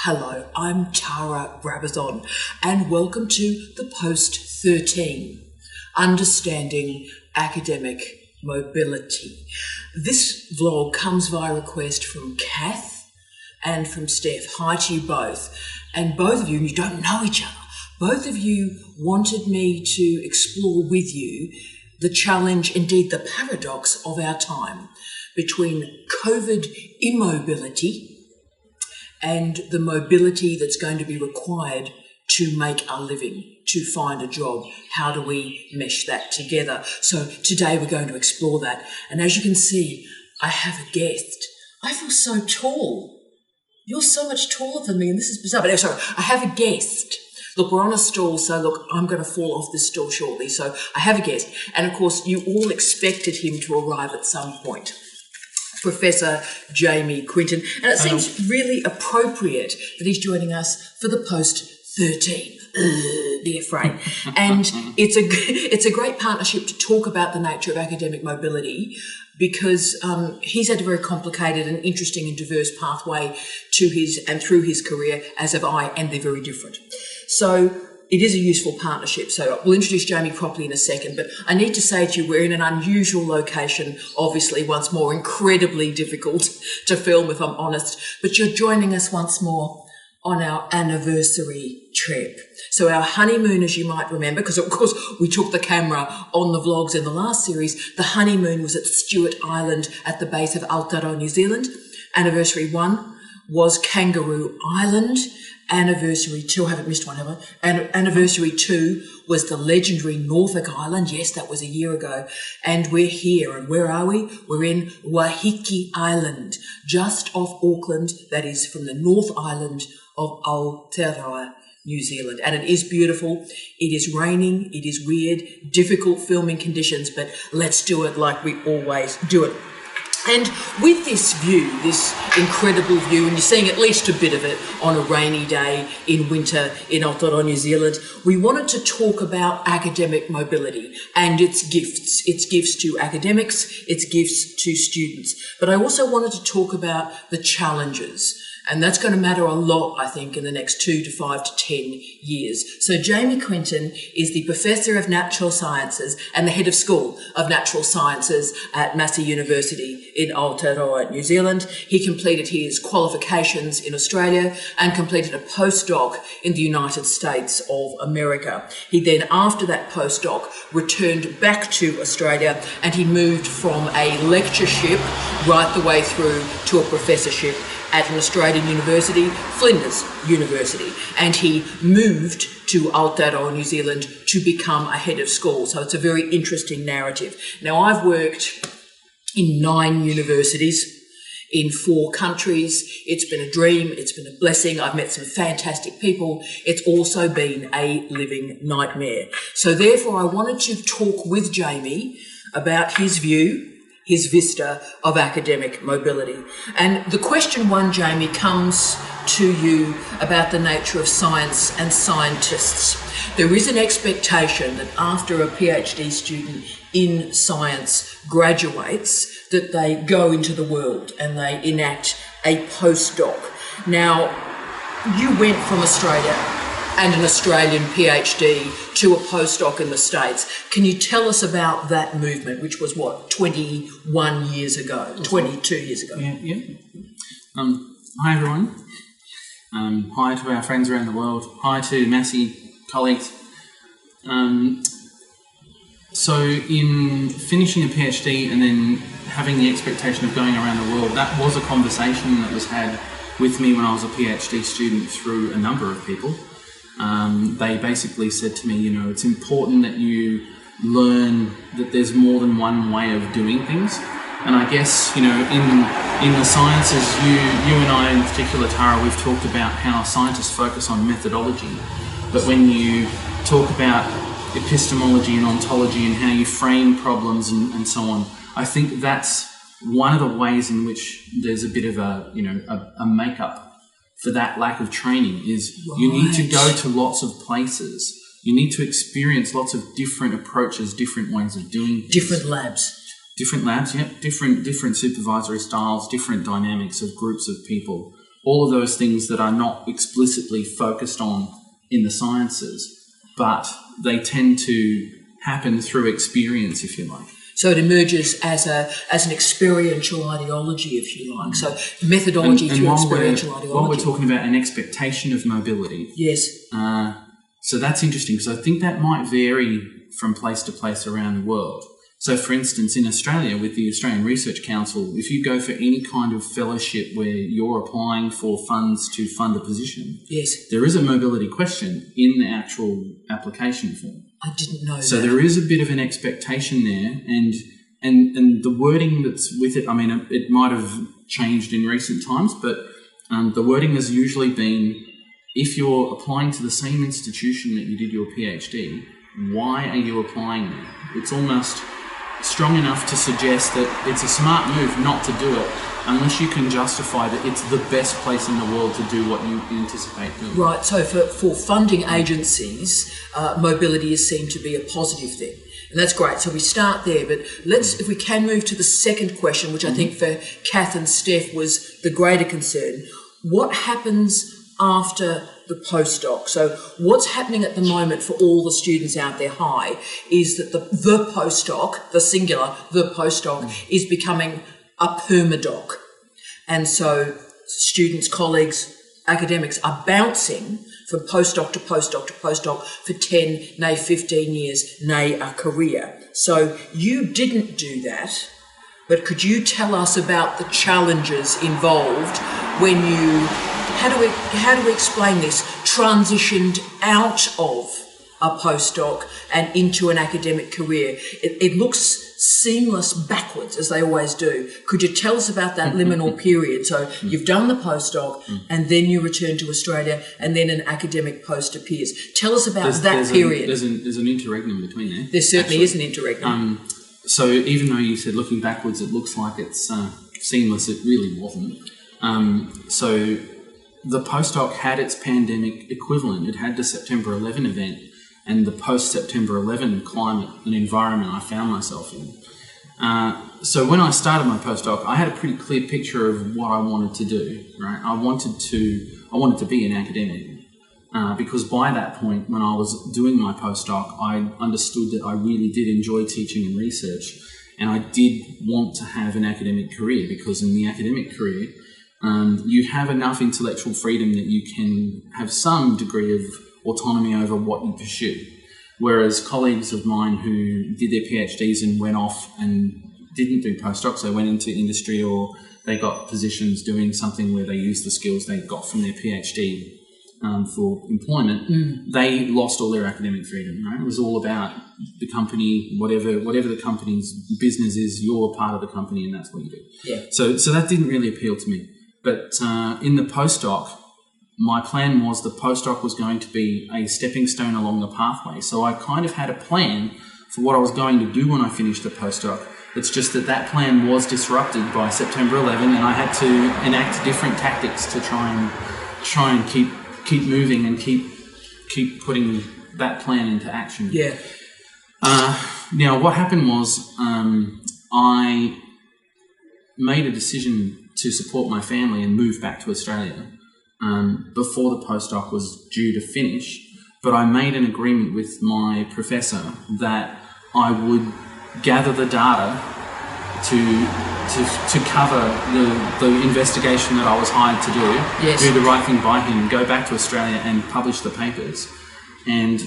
Hello, I'm Tara Brabazon, and welcome to the Post 13, Understanding Academic Mobility. This vlog comes via request from Kath and from Steph. Hi to you both. And both of you, and you don't know each other, both of you wanted me to explore with you the challenge, indeed the paradox of our time between COVID immobility and the mobility that's going to be required to make a living, to find a job. How do we mesh that together? So today we're going to explore that. And as you can see, I have a guest. I feel so tall. You're so much taller than me, and this is bizarre. But sorry, I have a guest. Look, we're on a stool, so look, I'm going to fall off this stool shortly. So I have a guest. And of course, you all expected him to arrive at some point. Professor Jamie Quinton. And it seems really appropriate that he's joining us for the Post 13. Be afraid. And it's a great partnership to talk about the nature of academic mobility, because he's had a very complicated and interesting and diverse pathway to his and through his career, as have I, and they're very different. So it is a useful partnership. So we'll introduce Jamie properly in a second, but I need to say to you, we're in an unusual location, obviously, once more, incredibly difficult to film, if I'm honest, but you're joining us once more on our anniversary trip. So our honeymoon, as you might remember, because of course we took the camera on the vlogs in the last series, the honeymoon was at Stewart Island at the base of Aotearoa, New Zealand. Anniversary 1 was Kangaroo Island. Anniversary 2, I haven't missed one, have I? And anniversary 2 was the legendary Norfolk Island. Yes, that was a year ago. And we're here. And where are we? We're in Waiheke Island, just off Auckland. That is from the North Island of Aotearoa, New Zealand. And it is beautiful. It is raining. It is weird, difficult filming conditions, but let's do it like we always do it. And with this view, this incredible view, and you're seeing at least a bit of it on a rainy day in winter in Aotearoa, New Zealand, we wanted to talk about academic mobility and its gifts to academics, its gifts to students. But I also wanted to talk about the challenges. And that's going to matter a lot, I think, in the next 2 to 5 to 10 years. So Jamie Quinton is the Professor of Natural Sciences and the Head of School of Natural Sciences at Massey University in Aotearoa, New Zealand. He completed his qualifications in Australia and completed a postdoc in the United States of America. He then, after that postdoc, returned back to Australia, and he moved from a lectureship right the way through to a professorship at an Australian university, Flinders University, and he moved to Aotearoa, New Zealand to become a head of school. So it's a very interesting narrative. Now, I've worked in 9 universities in 4 countries. It's been a dream, it's been a blessing. I've met some fantastic people. It's also been a living nightmare. So therefore, I wanted to talk with Jamie about his view, his vista of academic mobility. And the question 1, Jamie, comes to you about the nature of science and scientists. There is an expectation that after a PhD student in science graduates, that they go into the world and they enact a postdoc. Now, you went from Australia and an Australian PhD to a postdoc in the States. Can you tell us about that movement, which was, what, 21 years ago, 22 years ago? Yeah. Hi, everyone. Hi to our friends around the world. Hi to Massey colleagues. So in finishing a PhD and then having the expectation of going around the world, that was a conversation that was had with me when I was a PhD student through a number of people. They basically said to me, you know, it's important that you learn that there's more than one way of doing things. And I guess, you know, in the sciences, you and I in particular, Tara, we've talked about how scientists focus on methodology. But when you talk about epistemology and ontology and how you frame problems and so on, I think that's one of the ways in which there's a bit of a makeup for that lack of training is you need to go to lots of places. You need to experience lots of different approaches, different ways of doing things. Different labs. Different labs, yeah. Different supervisory styles, different dynamics of groups of people, all of those things that are not explicitly focused on in the sciences, but they tend to happen through experience, if you like. So it emerges as an experiential ideology, if you like. So methodology through experiential ideology. While we're talking about an expectation of mobility, yes. So that's interesting, because I think that might vary from place to place around the world. So, for instance, in Australia, with the Australian Research Council, if you go for any kind of fellowship where you're applying for funds to fund a position, yes, there is a mobility question in the actual application form. I didn't know so that. There is a bit of an expectation there, and the wording that's with it, I mean, it might have changed in recent times, but the wording has usually been, if you're applying to the same institution that you did your PhD, why are you applying there? It's almost strong enough to suggest that it's a smart move not to do it unless you can justify that it's the best place in the world to do what you anticipate doing. Right, so for funding agencies, mobility is seen to be a positive thing. And that's great. So we start there, but if we can move to the second question, which I think for Kath and Steph was the greater concern. What happens after the postdoc? So what's happening at the moment for all the students out there high is that the postdoc, the singular, the postdoc, is becoming a permadoc. And so students, colleagues, academics are bouncing from postdoc to postdoc to postdoc for 10, nay 15 years, nay a career. So you didn't do that, but could you tell us about the challenges involved when you, how do we explain this, transitioned out of a postdoc and into an academic career? It looks seamless backwards, as they always do. Could you tell us about that liminal period? So you've done the postdoc and then you return to Australia and then an academic post appears. Tell us about that period. There's an interregnum between there. There certainly is an interregnum. So even though you said looking backwards, it looks like it's seamless, it really wasn't. So the postdoc had its pandemic equivalent. It had the September 11 event and the post-September 11 climate and environment I found myself in. So when I started my postdoc, I had a pretty clear picture of what I wanted to do. Right, I wanted to be an academic because by that point, when I was doing my postdoc, I understood that I really did enjoy teaching and research, and I did want to have an academic career, because in the academic career, you have enough intellectual freedom that you can have some degree of autonomy over what you pursue. Whereas colleagues of mine who did their PhDs and went off and didn't do postdocs, they went into industry or they got positions doing something where they used the skills they got from their PhD for employment, they lost all their academic freedom. Right? It was all about the company, whatever the company's business is, you're part of the company and that's what you do. Yeah. So that didn't really appeal to me. But in the postdoc, my plan was the postdoc was going to be a stepping stone along the pathway. So I kind of had a plan for what I was going to do when I finished the postdoc. It's just that plan was disrupted by September 11 and I had to enact different tactics to try and keep moving and keep putting that plan into action. Yeah. Now, what happened was I made a decision to support my family and move back to Australia before the postdoc was due to finish, but I made an agreement with my professor that I would gather the data to cover the investigation that I was hired to do, yes, do the right thing by him, go back to Australia and publish the papers. And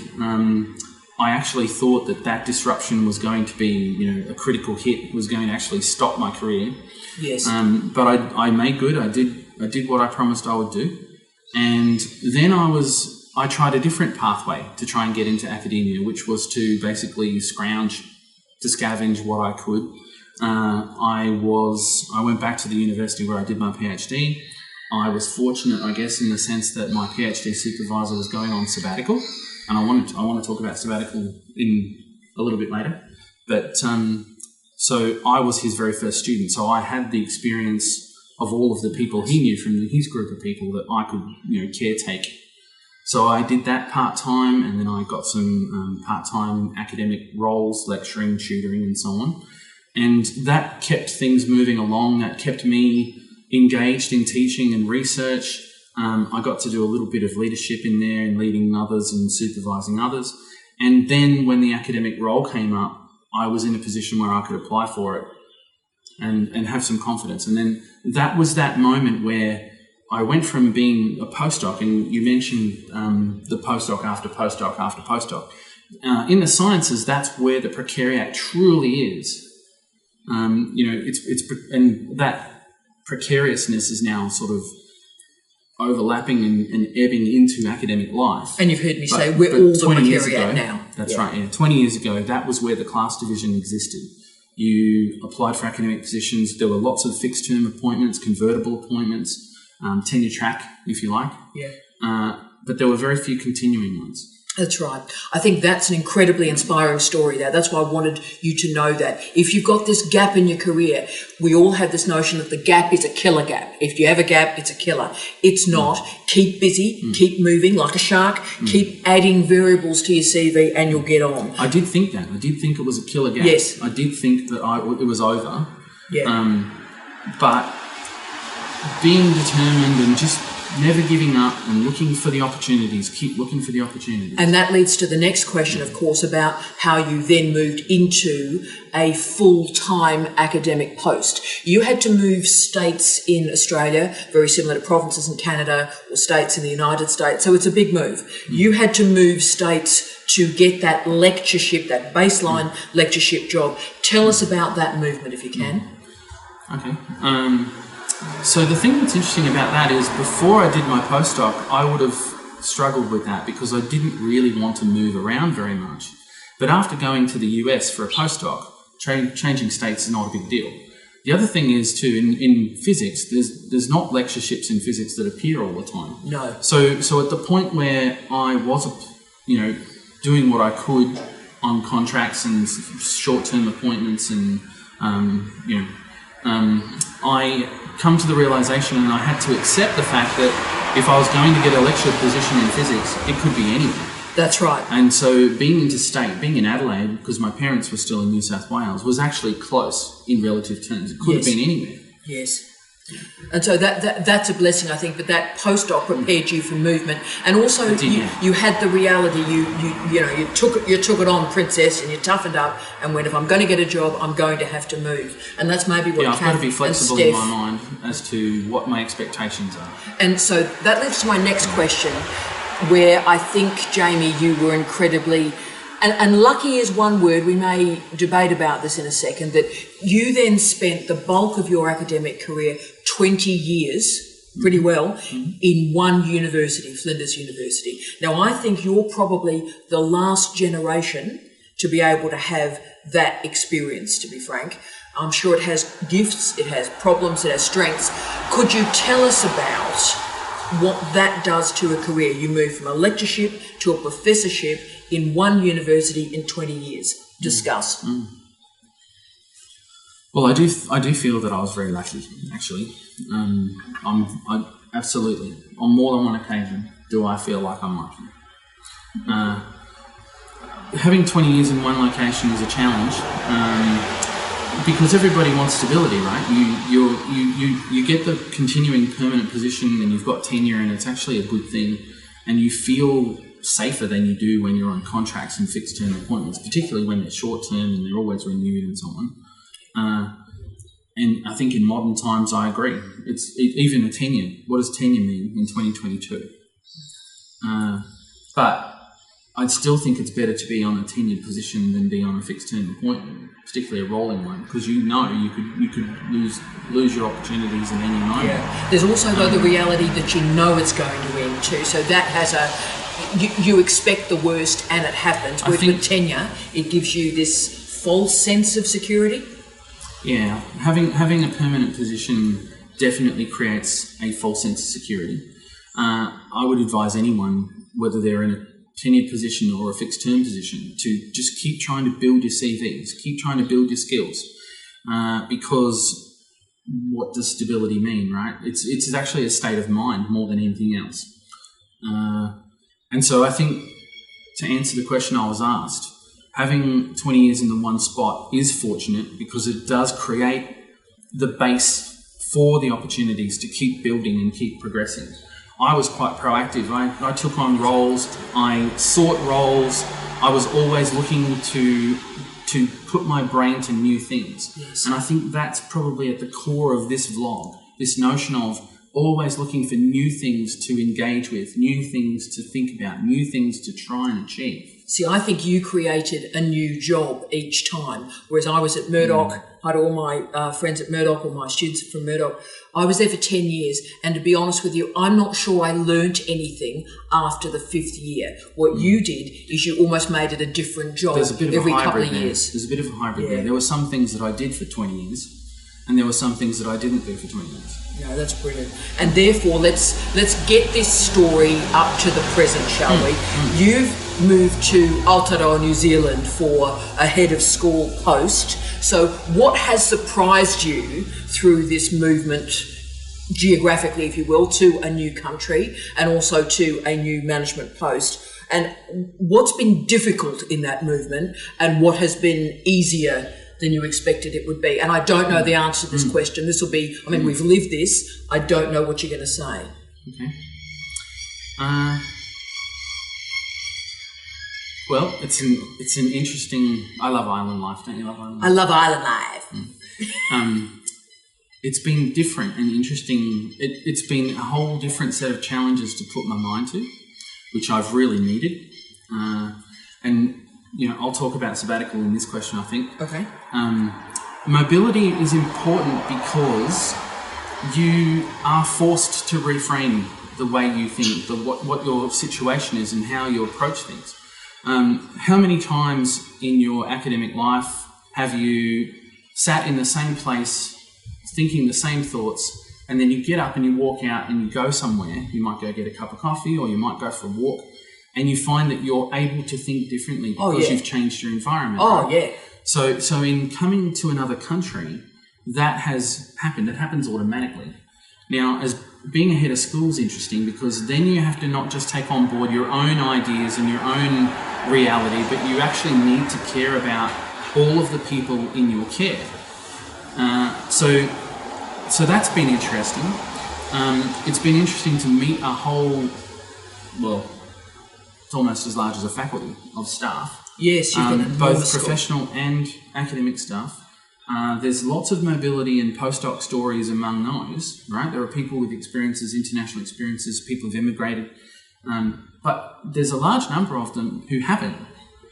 I actually thought that disruption was going to be, a critical hit, was going to actually stop my career. Yes. But I made good. I did what I promised I would do. And then I tried a different pathway to try and get into academia, which was to basically scavenge what I could. I went back to the university where I did my PhD. I was fortunate, I guess, in the sense that my PhD supervisor was going on sabbatical, and I want to talk about sabbatical in a little bit later. But so I was his very first student, so I had the experience of all of the people he knew from his group of people that I could, caretake. So I did that part-time, and then I got some part-time academic roles, lecturing, tutoring, and so on. And that kept things moving along. That kept me engaged in teaching and research. I got to do a little bit of leadership in there and leading others and supervising others. And then when the academic role came up, I was in a position where I could apply for it and have some confidence. And then that was that moment where I went from being a postdoc, and you mentioned the postdoc after postdoc after postdoc. In the sciences, that's where the precariat truly is. And that precariousness is now sort of overlapping and ebbing into academic life. And you've heard me say we're all the precariat now. That's right, yeah. 20 years ago, that was where the class division existed. You applied for academic positions. There were lots of fixed-term appointments, convertible appointments, tenure track, if you like. Yeah. But there were very few continuing ones. That's right. I think that's an incredibly inspiring story there. That's why I wanted you to know that. If you've got this gap in your career, we all have this notion that the gap is a killer gap. If you have a gap, it's a killer. It's not. Keep busy, keep moving like a shark, keep adding variables to your CV and you'll get on. I did think that. I did think it was a killer gap. Yes. I did think that it was over. Yeah. But being determined and just never giving up and looking for the opportunities, keep looking for the opportunities. And that leads to the next question, of course, about how you then moved into a full-time academic post. You had to move states in Australia, very similar to provinces in Canada or states in the United States, so it's a big move. You had to move states to get that lectureship, that baseline lectureship job. Tell us about that movement, if you can. Okay. So the thing that's interesting about that is before I did my postdoc, I would have struggled with that because I didn't really want to move around very much. But after going to the US for a postdoc, changing states is not a big deal. The other thing is too, in physics, there's not lectureships in physics that appear all the time. No. So at the point where I was, doing what I could on contracts and short-term appointments and, I come to the realisation, and I had to accept the fact that if I was going to get a lecture position in physics, it could be anywhere. That's right. And so being interstate, being in Adelaide, because my parents were still in New South Wales, was actually close in relative terms. It could have been anywhere. Yes. And so that's a blessing, I think, but that postdoc prepared you for movement, and also you had the reality. You took it on, princess, and you toughened up and went, if I'm going to get a job, I'm going to have to move, and that's maybe what. Yeah, I've got to be flexible in my mind as to what my expectations are. And so that leads to my next question, where I think, Jamie, you were incredibly. And lucky is one word, we may debate about this in a second, that you then spent the bulk of your academic career, 20 years, pretty well, in one university, Flinders University. Now, I think you're probably the last generation to be able to have that experience, to be frank. I'm sure it has gifts, it has problems, it has strengths. Could you tell us about what that does to a career? You move from a lectureship to a professorship in one university in 20 years. Discuss. Well, I do feel that I was very lucky, actually. Absolutely, on more than one occasion, do I feel like I'm lucky. Having 20 years in one location is a challenge, because everybody wants stability, right? You get the continuing permanent position, and you've got tenure, and it's actually a good thing, and you feel safer than you do when you're on contracts and fixed term appointments, particularly when they're short term and they're always renewed and so on. And I think in modern times, I agree. Even a tenure. What does tenure mean in 2022? But I still think it's better to be on a tenured position than be on a fixed term appointment, particularly a rolling one, because you could lose your opportunities in any moment. Yeah. There's also though the reality that you know it's going to end too. So that has you expect the worst and it happens. With tenure, it gives you this false sense of security. Yeah, having a permanent position definitely creates a false sense of security. I would advise anyone, whether they're in a tenured position or a fixed term position, to just keep trying to build your CVs, keep trying to build your skills, because what does stability mean, right? It's actually a state of mind more than anything else. And so I think, to answer the question I was asked, having 20 years in the one spot is fortunate because it does create the base for the opportunities to keep building and keep progressing. I was quite proactive. I took on roles, I sought roles, I was always looking to put my brain to new things. Yes. And I think that's probably at the core of this vlog, this notion of always looking for new things to engage with, new things to think about, new things to try and achieve. See, I think you created a new job each time, whereas I was at Murdoch, I had all my friends at Murdoch, or my students from Murdoch. I was there for 10 years, and to be honest with you, I'm not sure I learnt anything after the 5th year. What you did is you almost made it a different job every couple of years. There's a bit of a hybrid there. There were some things that I did for 20 years, and there were some things that I didn't do for 20 years. No, that's brilliant. And therefore, let's get this story up to the present, shall we? You've moved to Aotearoa, New Zealand for a head of school post. So what has surprised you through this movement, geographically, if you will, to a new country and also to a new management post? And what's been difficult in that movement, and what has been easier than you expected it would be? And I don't know the answer to this question. This will be, I mean, we've lived this. I don't know what you're going to say. Okay. Well, it's an interesting. I love island life. Don't you love island life? I love island life. It's been different and interesting. It's been a whole different set of challenges to put my mind to, which I've really needed. And you know, I'll talk about sabbatical in this question, I think. Okay. Mobility is important because you are forced to reframe the way you think, what your situation is and how you approach things. How many times in your academic life have you sat in the same place thinking the same thoughts, and then you get up and you walk out and you go somewhere? You might go get a cup of coffee, or you might go for a walk, and you find that you're able to think differently because you've changed your environment. Right? So in coming to another country, that has happened. It happens automatically. Now, as being a head of school is interesting because then you have to not just take on board your own ideas and your own reality, but you actually need to care about all of the people in your care. So that's been interesting. It's been interesting to meet a whole, well, it's almost as large as a faculty of staff. Yes, both professional and academic staff. There's lots of mobility and postdoc stories among those, right? There are people with experiences, international experiences, people who've immigrated, but there's a large number of them who haven't.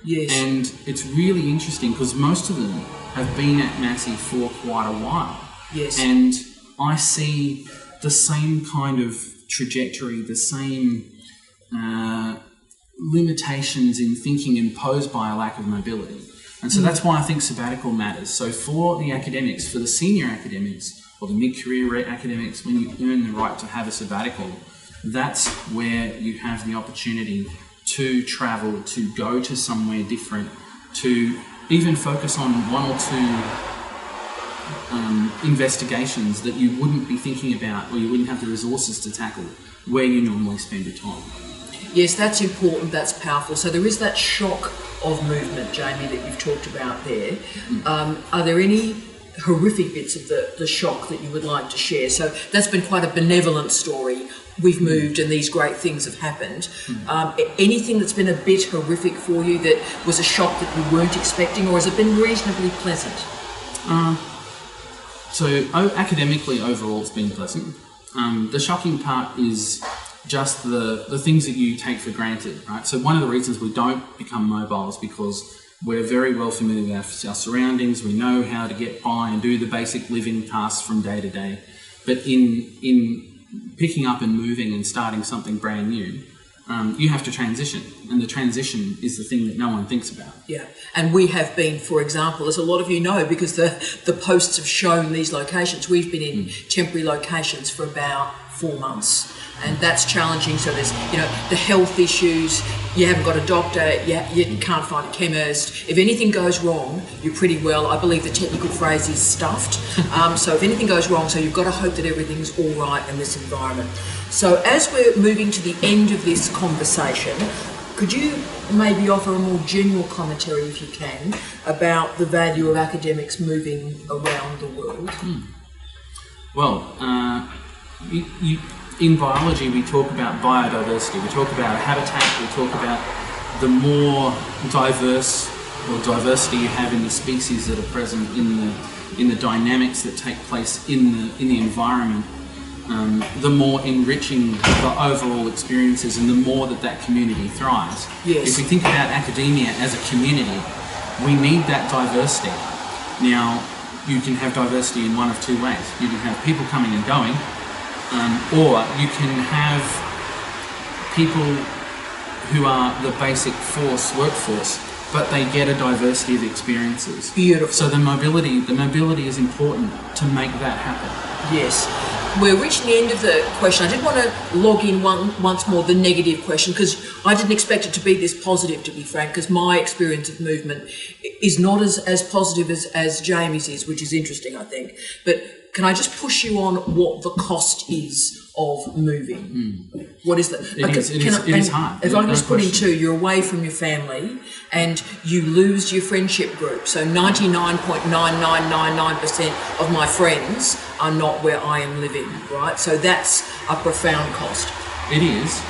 Yes. And it's really interesting because most of them have been at Massey for quite a while. Yes. And I see the same kind of trajectory, the same limitations in thinking imposed by a lack of mobility. And so that's why I think sabbatical matters. So for the academics, for the senior academics or the mid-career academics, when you earn the right to have a sabbatical, that's where you have the opportunity to travel, to go to somewhere different, to even focus on one or two investigations that you wouldn't be thinking about or you wouldn't have the resources to tackle where you normally spend your time. Yes, that's important, that's powerful. So there is that shock of movement, Jamie, that you've talked about there. Are there any horrific bits of the shock that you would like to share? So that's been quite a benevolent story. We've moved and these great things have happened. Anything that's been a bit horrific for you that was a shock that you weren't expecting, or has it been reasonably pleasant? So academically, overall, it's been pleasant. The shocking part is just the things that you take for granted, right? So one of the reasons we don't become mobile is because we're very well familiar with our surroundings. We know how to get by and do the basic living tasks from day to day. But in picking up and moving and starting something brand new, you have to transition, and the transition is the thing that no one thinks about. Yeah, and we have been, for example, as a lot of you know, because the posts have shown these locations, we've been in temporary locations for about 4 months, and that's challenging. So there's, the health issues, you haven't got a doctor, you can't find a chemist. If anything goes wrong, you're pretty well, I believe the technical phrase is stuffed. So if anything goes wrong, so you've got to hope that everything's all right in this environment. So as we're moving to the end of this conversation, could you maybe offer a more general commentary, if you can, about the value of academics moving around the world? Well, in biology, we talk about biodiversity. We talk about habitat. We talk about the more diverse or diversity you have in the species that are present in the dynamics that take place in the environment. The more enriching the overall experiences and the more that community thrives. Yes. If we think about academia as a community, we need that diversity. Now, you can have diversity in one of two ways. You can have people coming and going, or you can have people who are the basic workforce, but they get a diversity of experiences. Beautiful. So the mobility is important to make that happen. Yes. We're reaching the end of the question. I did want to log in once more the negative question, because I didn't expect it to be this positive, to be frank, because my experience of movement is not as positive as Jamie's is, which is interesting, I think. But can I just push you on what the cost is of moving? What is the... It is hard. If I can just put in too, you're away from your family and you lose your friendship group. So 99.9999% of my friends are not where I am living, right? So that's a profound cost. It is.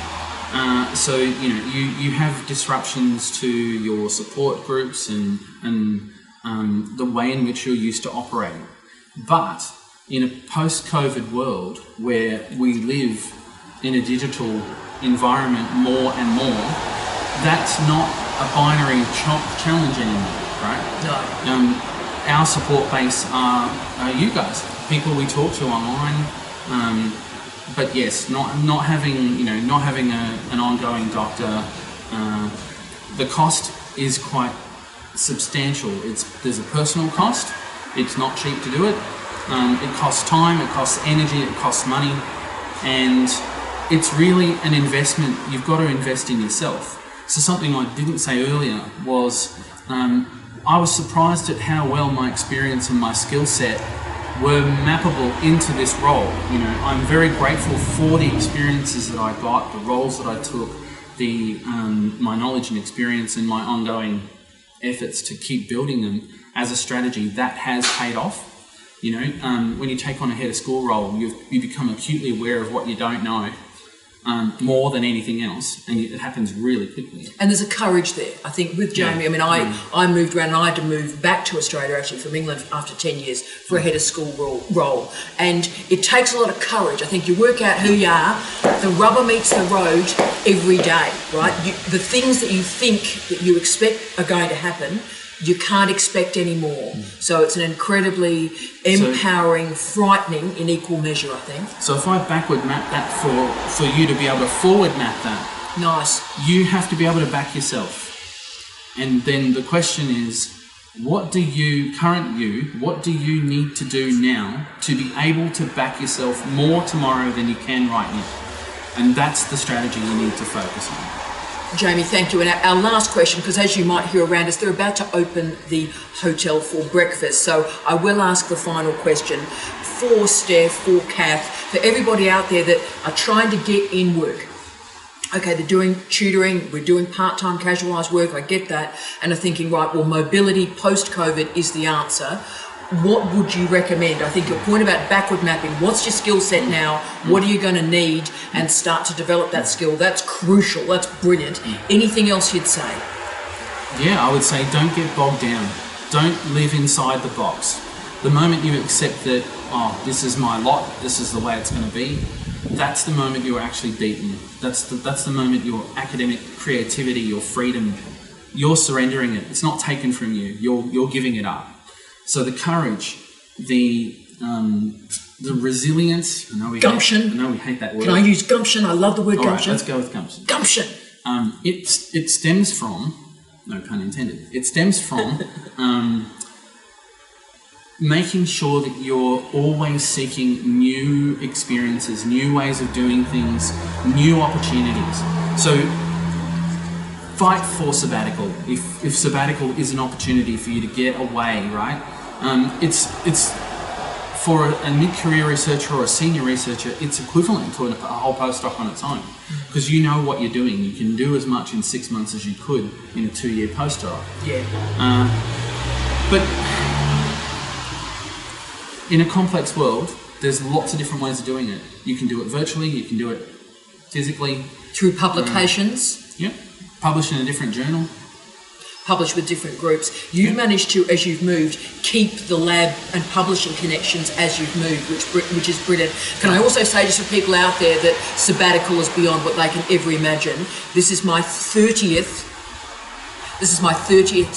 So, you have disruptions to your support groups and the way in which you're used to operating. But in a post-COVID world where we live in a digital environment more and more, that's not a binary challenge anymore, right? No. Our support base are you guys, people we talk to online. But yes, not having an ongoing doctor. The cost is quite substantial. There's a personal cost. It's not cheap to do it. It costs time, it costs energy, it costs money, and it's really an investment. You've got to invest in yourself. So something I didn't say earlier was I was surprised at how well my experience and my skill set were mappable into this role. I'm very grateful for the experiences that I got, the roles that I took, my knowledge and experience and my ongoing efforts to keep building them as a strategy that has paid off. When you take on a head of school role, you become acutely aware of what you don't know, more than anything else, and it happens really quickly. And there's a courage there, I think, with Jamie. I mean, I moved around and I had to move back to Australia, actually, from England after 10 years for a head of school role. And it takes a lot of courage. I think you work out who you are, the rubber meets the road every day, right? The things that you think that you expect are going to happen, you can't expect anymore. So it's an incredibly empowering, frightening in equal measure, I think. So if I backward map that for you to be able to forward map that, nice. You have to be able to back yourself. And then the question is, what do you need to do now to be able to back yourself more tomorrow than you can right now? And that's the strategy you need to focus on. Jamie, thank you. And our last question, because as you might hear around us, they're about to open the hotel for breakfast. So I will ask the final question for Steph, for Kath, for everybody out there that are trying to get in work. Okay, they're doing tutoring, we're doing part-time casualised work, I get that, and are thinking, right, well, mobility post-COVID is the answer. What would you recommend? I think your point about backward mapping, what's your skill set now? What are you going to need? And start to develop that skill. That's crucial. That's brilliant. Anything else you'd say? Yeah, I would say don't get bogged down. Don't live inside the box. The moment you accept that, this is my lot, this is the way it's going to be, that's the moment you're actually beaten. That's the moment your academic creativity, your freedom, you're surrendering it. It's not taken from you. You're giving it up. So the courage, the resilience. Gumption. I know we hate that word. Can I use gumption? I love the word gumption. Right, let's go with gumption. Gumption. It stems from, no pun intended. It stems from making sure that you're always seeking new experiences, new ways of doing things, new opportunities. So fight for sabbatical. If sabbatical is an opportunity for you to get away, right? It's for a mid-career researcher or a senior researcher, it's equivalent to a whole postdoc on its own, because you know what you're doing. You can do as much in 6 months as you could in a 2-year postdoc. Yeah. But in a complex world, there's lots of different ways of doing it. You can do it virtually, you can do it physically. Through publications? Yep. Publish in a different journal. Publish with different groups. You've managed to, as you've moved, keep the lab and publishing connections as you've moved, which is brilliant. Can I also say, just for people out there, that sabbatical is beyond what they can ever imagine. This is my 30th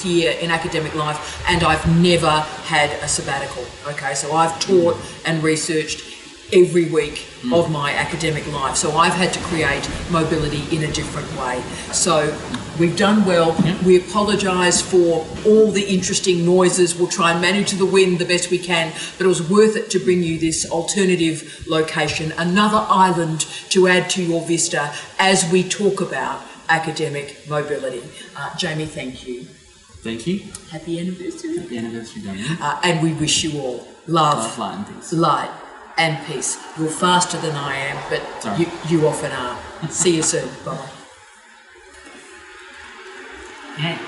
year in academic life, and I've never had a sabbatical. Okay, so I've taught and researched every week of my academic life. So I've had to create mobility in a different way. So we've done well. We apologise for all the interesting noises. We'll try and manage the wind the best we can, but it was worth it to bring you this alternative location, another island to add to your vista as we talk about academic mobility. Jamie, thank you. Thank you. Happy anniversary. Happy anniversary, Damien. And we wish you all love, light and peace. Light and peace. You're faster than I am, but you often are. See you soon. Bye. Yeah.